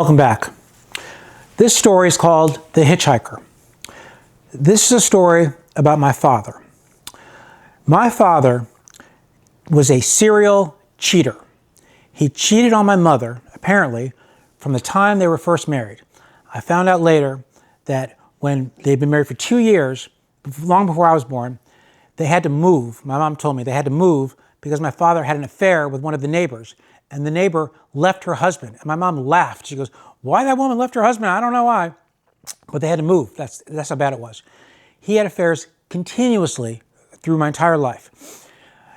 Welcome back. This story is called The Hitchhiker. This is a story about my father. My father was a serial cheater. He cheated on my mother, apparently, from the time they were first married. I found out later that when they'd been married for 2 years, long before I was born, they had to move. My mom told me they had to move because my father had an affair with one of the neighbors, and the neighbor left her husband. And my mom laughed. She goes, "Why that woman left her husband? I don't know why." But they had to move. That's how bad it was. He had affairs continuously through my entire life.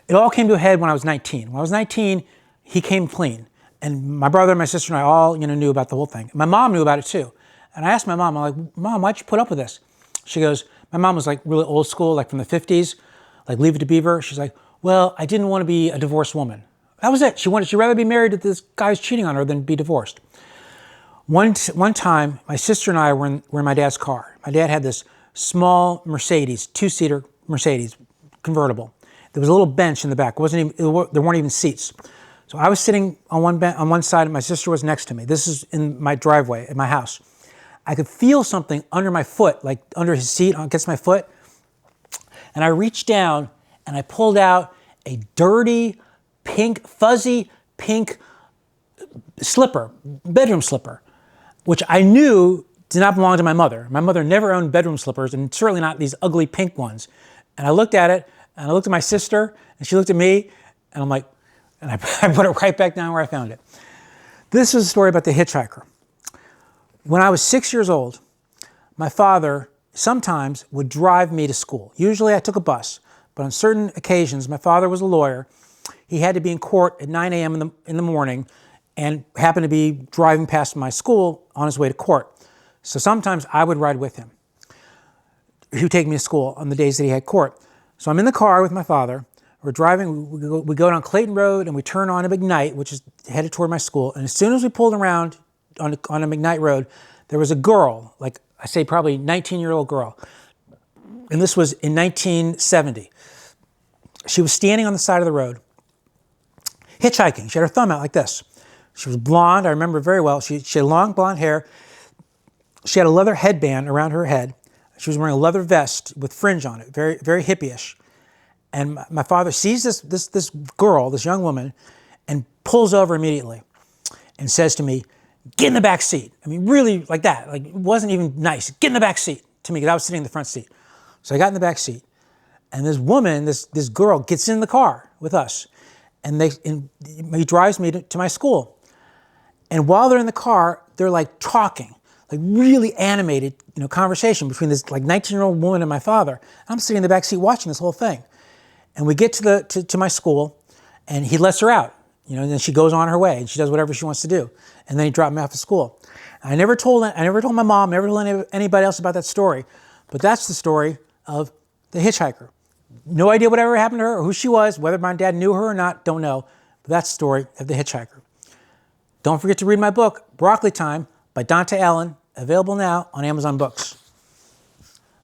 It all came to a head when I was 19. When I was 19, he came clean. And my brother, my sister, and I all knew about the whole thing. My mom knew about it too. And I asked my mom, I'm like, "Mom, why'd you put up with this?" She goes, my mom was like really old school, like from the 50s, like Leave It to Beaver. She's like, "Well, I didn't want to be a divorced woman." That was it. She'd rather be married to this guy who's cheating on her than be divorced. One time, my sister and I were in my dad's car. My dad had this small Mercedes, 2-seater Mercedes, convertible. There was a little bench in the back. There weren't even seats. So I was sitting on one side, and my sister was next to me. This is in my driveway at my house. I could feel something under my foot, like under his seat, against my foot. And I reached down and I pulled out a dirty, fuzzy pink slipper, bedroom slipper, which I knew did not belong to my mother. My mother never owned bedroom slippers, and certainly not these ugly pink ones. And I looked at it, and I looked at my sister, and she looked at me, and I'm like, and I put it right back down where I found it. This is a story about the hitchhiker. When I was 6 years old, my father sometimes would drive me to school. Usually I took a bus, but on certain occasions, my father was a lawyer. He had to be in court at 9 a.m. in the morning and happened to be driving past my school on his way to court. So sometimes I would ride with him. He would take me to school on the days that he had court. So I'm in the car with my father. We're driving, we go down Clayton Road and we turn on a McKnight, which is headed toward my school. And as soon as we pulled around on a McKnight Road, there was a girl, like I say probably 19-year-old girl. And this was in 1970. She was standing on the side of the road, hitchhiking. She had her thumb out like this. She was blonde, I remember very well. She had long blonde hair. She had a leather headband around her head. She was wearing a leather vest with fringe on it, very, very hippie-ish. And my father sees this girl, this young woman, and pulls over immediately and says to me, "Get in the back seat." I mean, really like that. Like, it wasn't even nice. "Get in the back seat," to me, because I was sitting in the front seat. So I got in the back seat. And this woman, this girl, gets in the car with us. And he drives me to my school. And while they're in the car, they're like talking, like really animated, conversation between this like 19-year-old woman and my father. I'm sitting in the back seat watching this whole thing. And we get to my school, and he lets her out, and then she goes on her way, and she does whatever she wants to do. And then he dropped me off at school. I never told my mom, never told anybody else about that story. But that's the story of the hitchhiker. No idea whatever happened to her or who she was, whether my dad knew her or not, don't know. But that's the story of the hitchhiker. Don't forget to read my book, Broccoli Time, by Dante, available now on Amazon Books.